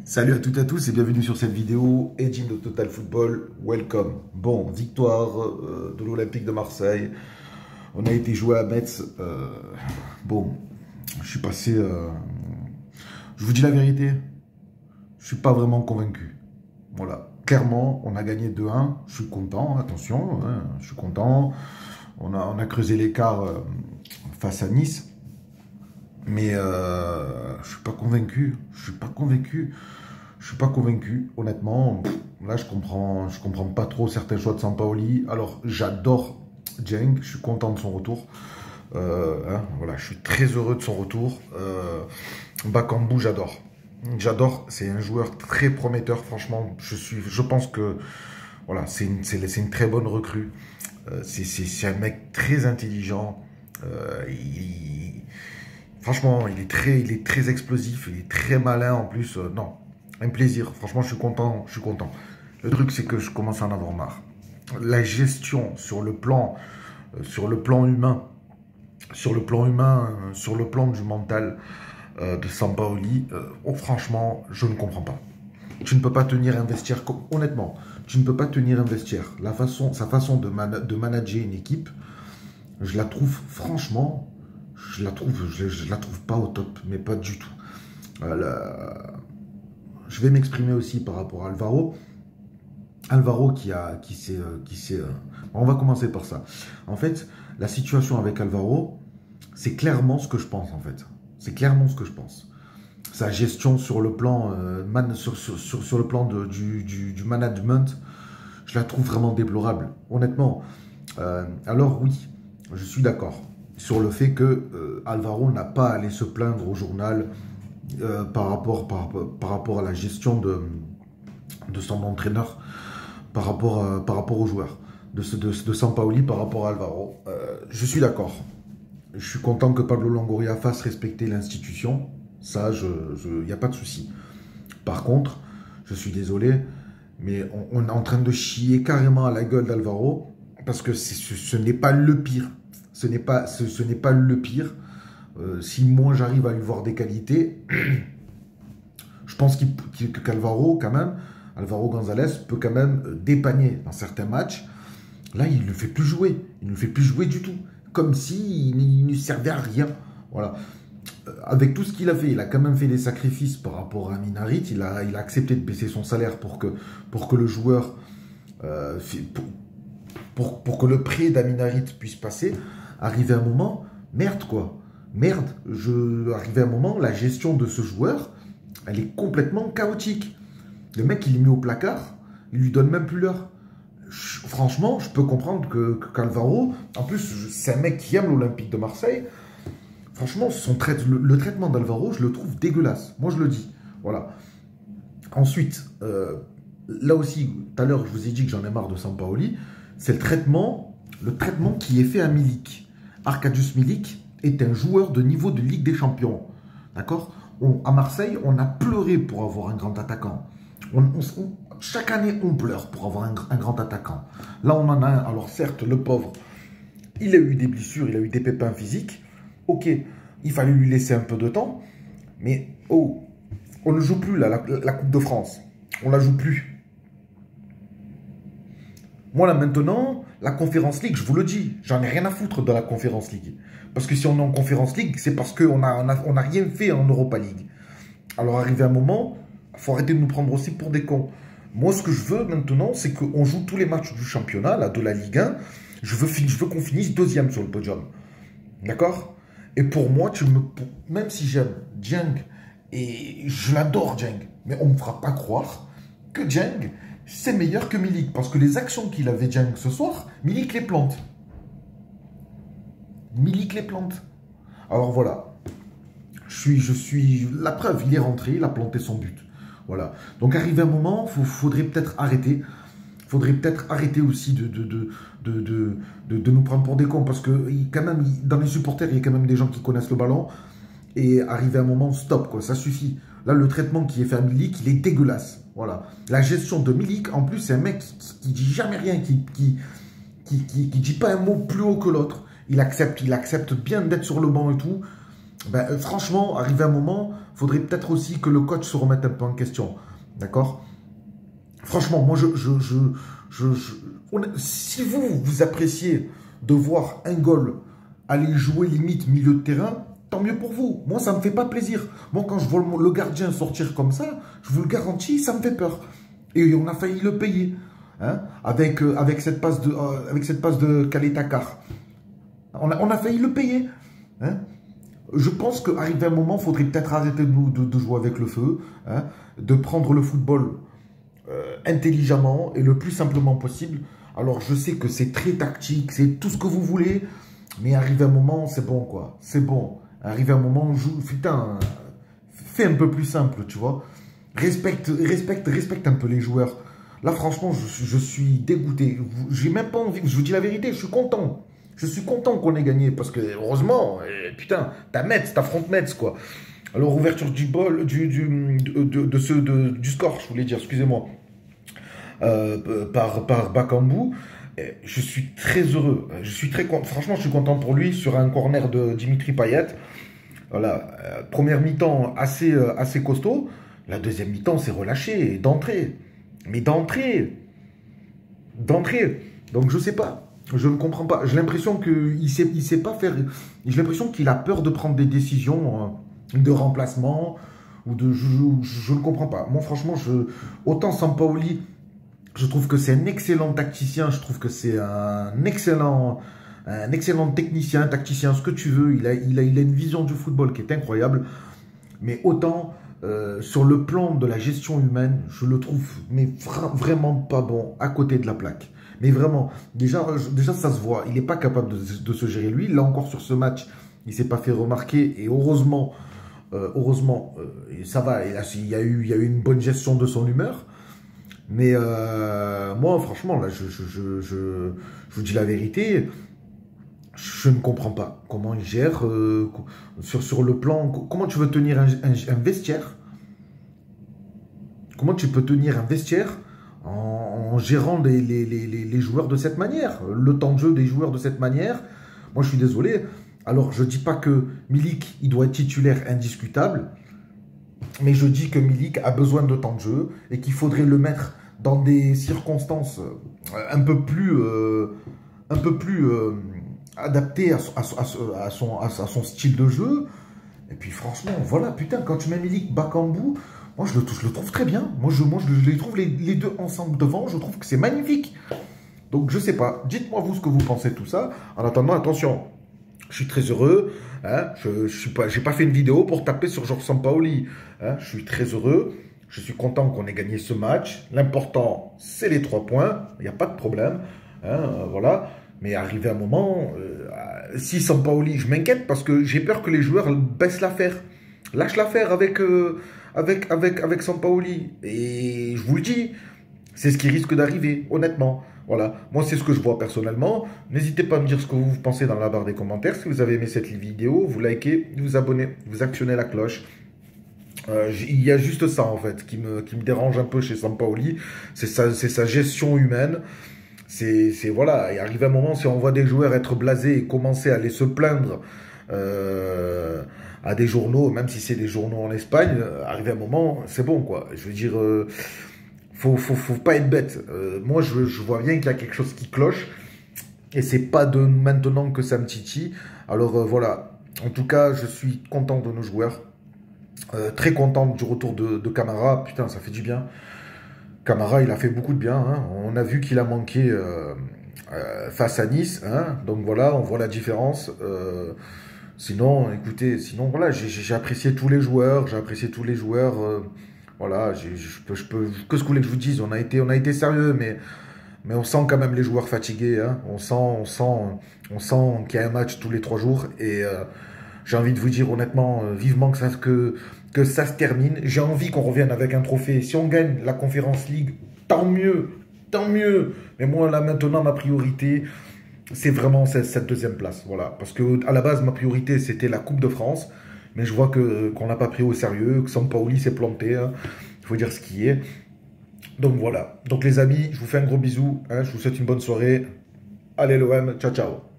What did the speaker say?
Salut à toutes et à tous et bienvenue sur cette vidéo. Edging de Total Football, welcome. Bon, victoire de l'Olympique de Marseille. On a été joué à Metz. Bon, je suis passé... je vous dis la vérité, je suis pas vraiment convaincu. Voilà, clairement, on a gagné 2-1. Je suis content, attention, hein, je suis content. On a creusé l'écart face à Nice. Mais je suis pas convaincu. Je suis pas convaincu. Je suis pas convaincu, honnêtement. Là, je comprends pas trop certains choix de Sampaoli. Alors, j'adore Dieng. Je suis content de son retour. Voilà, je suis très heureux de son retour. Bakambu, j'adore. J'adore. C'est un joueur très prometteur. Franchement, je pense que voilà, c'est une très bonne recrue. C'est un mec très intelligent. Franchement, il est très explosif, il est très malin en plus. Non, un plaisir. Franchement, je suis content, je suis content. Le truc, c'est que je commence à en avoir marre. La gestion sur le plan humain, sur le plan du mental de Sampaoli, franchement, je ne comprends pas. Tu ne peux pas tenir un vestiaire, honnêtement, tu ne peux pas tenir un vestiaire. Sa façon de manager une équipe, je la trouve franchement... je la trouve pas au top, mais pas du tout. Je vais m'exprimer aussi par rapport à Alvaro. Alvaro on va commencer par ça. En fait, la situation avec Alvaro, c'est clairement ce que je pense, en fait. C'est clairement ce que je pense. Sa gestion sur le plan, sur le plan du management, je la trouve vraiment déplorable. Honnêtement. Alors oui, je suis d'accord sur le fait que Alvaro n'a pas à aller se plaindre au journal par rapport à la gestion de son entraîneur, par rapport aux joueurs, de Sampaoli par rapport à Alvaro. Je suis d'accord. Je suis content que Pablo Longoria fasse respecter l'institution. Ça, il n'y a pas de souci. Par contre, je suis désolé, mais on est en train de chier carrément à la gueule d'Alvaro parce que ce n'est pas le pire. Ce n'est pas le pire. Si moi j'arrive à lui voir des qualités, je pense qu'Alvaro, quand même, Alvaro González peut quand même dépanner dans certains matchs. Là, il ne le fait plus jouer. Il ne le fait plus jouer du tout. Comme s'il ne servait à rien. Voilà. Avec tout ce qu'il a fait, il a quand même fait des sacrifices par rapport à Amin Harit. Il a accepté de baisser son salaire pour que le joueur... pour que le prêt d'Amin Harit puisse passer. Arrivé un moment, merde quoi. Merde, arrivé un moment, la gestion de ce joueur, elle est complètement chaotique. Le mec, il est mis au placard, il lui donne même plus l'heure. Franchement, je peux comprendre qu'Alvaro, en plus, c'est un mec qui aime l'Olympique de Marseille. Franchement, le traitement d'Alvaro, je le trouve dégueulasse. Moi, je le dis. Voilà. Ensuite, là aussi, tout à l'heure, je vous ai dit que j'en ai marre de Sampaoli. C'est le traitement qui est fait à Milik. Arkadiusz Milik est un joueur de niveau de Ligue des Champions. D'accord? À Marseille, on a pleuré pour avoir un grand attaquant. Chaque année, on pleure pour avoir un grand attaquant. Là, on en a un. Alors certes, le pauvre, il a eu des blessures, il a eu des pépins physiques. Ok, il fallait lui laisser un peu de temps. Mais, oh, on ne joue plus là, la Coupe de France. On ne la joue plus. Moi, là, maintenant, la Conference League, je vous le dis, j'en ai rien à foutre de la Conference League. Parce que si on est en Conference League, c'est parce qu'on n'a rien fait en Europa League. Alors, arrivé un moment, il faut arrêter de nous prendre aussi pour des cons. Moi, ce que je veux maintenant, c'est qu'on joue tous les matchs du championnat, là, de la Ligue 1. Je veux qu'on finisse deuxième sur le podium. D'accord? Et pour moi, même si j'aime Dieng, et je l'adore Dieng, mais on ne me fera pas croire que Dieng, c'est meilleur que Milik. Parce que les actions qu'il avait Dieng ce soir, Milik les plante. Milik les plante. Alors voilà. La preuve, il est rentré, il a planté son but. Voilà. Donc arrivé un moment, faudrait peut-être arrêter. Faudrait peut-être arrêter aussi de nous prendre pour des cons. Parce que quand même, dans les supporters, il y a quand même des gens qui connaissent le ballon. Et arrivé un moment, stop, quoi, ça suffit. Là, le traitement qui est fait à Milik, il est dégueulasse. Voilà. La gestion de Milik, en plus, c'est un mec qui dit jamais rien, qui dit pas un mot plus haut que l'autre. Il accepte bien d'être sur le banc et tout. franchement, arrivé un moment, il faudrait peut-être aussi que le coach se remette un peu en question. D'accord? Franchement, moi, si vous appréciez de voir un goal aller jouer limite milieu de terrain, tant mieux pour vous. Moi, ça ne me fait pas plaisir. Moi, quand je vois le gardien sortir comme ça, je vous le garantis, ça me fait peur. Et on a failli le payer. Hein, avec cette passe de Kaletakar. On a failli le payer. Hein. Je pense qu'arrivé un moment, il faudrait peut-être arrêter de jouer avec le feu, hein, de prendre le football intelligemment et le plus simplement possible. Alors, je sais que c'est très tactique, c'est tout ce que vous voulez, mais arrivé un moment, c'est bon, quoi. C'est bon. Arrivé un moment, on joue, putain, fais un peu plus simple, tu vois. Respecte un peu les joueurs. Là, franchement, je suis dégoûté. J'ai même pas envie, je vous dis la vérité, je suis content. Je suis content qu'on ait gagné, parce que, heureusement, putain, t'affrontes Metz, quoi. Alors, ouverture du bol, du score, je voulais dire, excusez-moi, par Bakambu. Je suis très heureux. Franchement, je suis content pour lui sur un corner de Dimitri Payet. Voilà, première mi-temps assez costaud. La deuxième mi-temps, c'est relâché d'entrée. Mais d'entrée. Donc, je sais pas. Je ne comprends pas. J'ai l'impression qu'il sait pas faire. J'ai l'impression qu'il a peur de prendre des décisions de remplacement ou de. Je ne comprends pas. Moi, franchement, autant Sampaoli, je trouve que c'est un excellent tacticien. Je trouve que c'est un excellent technicien, tacticien, ce que tu veux. Il a une vision du football qui est incroyable. Mais autant sur le plan de la gestion humaine, je le trouve mais vraiment pas bon à côté de la plaque. Mais vraiment, déjà ça se voit. Il n'est pas capable de se gérer lui. Là encore sur ce match, il ne s'est pas fait remarquer. Et heureusement, ça va. Il y a eu une bonne gestion de son humeur. Mais moi, franchement, là, je vous dis la vérité. Je ne comprends pas comment il gère sur le plan. Comment tu veux tenir un vestiaire? Comment tu peux tenir un vestiaire en gérant les joueurs de cette manière? Le temps de jeu des joueurs de cette manière? Moi, je suis désolé. Alors, je ne dis pas que Milik, il doit être titulaire indiscutable. Mais je dis que Milik a besoin de temps de jeu et qu'il faudrait le mettre dans des circonstances un peu plus adaptées à son style de jeu. Et puis franchement, voilà, putain, quand tu mets Milik, Bakambu, moi je le trouve très bien. Moi je les trouve les deux ensemble devant, je trouve que c'est magnifique. Donc je sais pas, dites-moi vous ce que vous pensez de tout ça. En attendant, attention, je suis très heureux. Hein, j'ai pas fait une vidéo pour taper sur Georges Sampaoli. Hein, je suis très heureux. Je suis content qu'on ait gagné ce match. L'important, c'est les 3 points. Il n'y a pas de problème. Hein, voilà. Mais arrivé un moment, si Sampaoli, je m'inquiète parce que j'ai peur que les joueurs baissent l'affaire. Lâchent l'affaire avec Sampaoli. Et je vous le dis, c'est ce qui risque d'arriver, honnêtement. Voilà, moi c'est ce que je vois personnellement. N'hésitez pas à me dire ce que vous pensez dans la barre des commentaires. Si vous avez aimé cette vidéo, vous likez, vous abonnez, vous actionnez la cloche. Il y a juste ça en fait qui me dérange un peu chez Sampaoli. C'est sa gestion humaine. Voilà, et arrive un moment, si on voit des joueurs être blasés et commencer à aller se plaindre à des journaux, même si c'est des journaux en Espagne, arrive un moment, c'est bon quoi. Je veux dire... Faut pas être bête. Moi, je vois bien qu'il y a quelque chose qui cloche. Et c'est pas de maintenant que ça me titille. Alors voilà. En tout cas, je suis content de nos joueurs. Très content du retour de Camara. Putain, ça fait du bien. Camara, il a fait beaucoup de bien. Hein. On a vu qu'il a manqué face à Nice. Hein. Donc voilà, on voit la différence. Sinon, écoutez, voilà, j'ai apprécié tous les joueurs. Voilà, que ce que vous voulez que je vous dise, on a été sérieux, mais on sent quand même les joueurs fatigués. Hein. On sent qu'il y a un match tous les 3 jours. Et j'ai envie de vous dire honnêtement, vivement que ça se termine. J'ai envie qu'on revienne avec un trophée. Si on gagne la Conference League, tant mieux, tant mieux. Mais moi, là, maintenant, ma priorité, c'est vraiment cette deuxième place. Voilà, parce que à la base, ma priorité, c'était la Coupe de France. Mais je vois qu'on n'a pas pris au sérieux, que Sampaoli s'est planté. Hein. Il faut dire ce qui est. Donc voilà. Donc les amis, je vous fais un gros bisou. Hein. Je vous souhaite une bonne soirée. Allez l'OM, ciao ciao.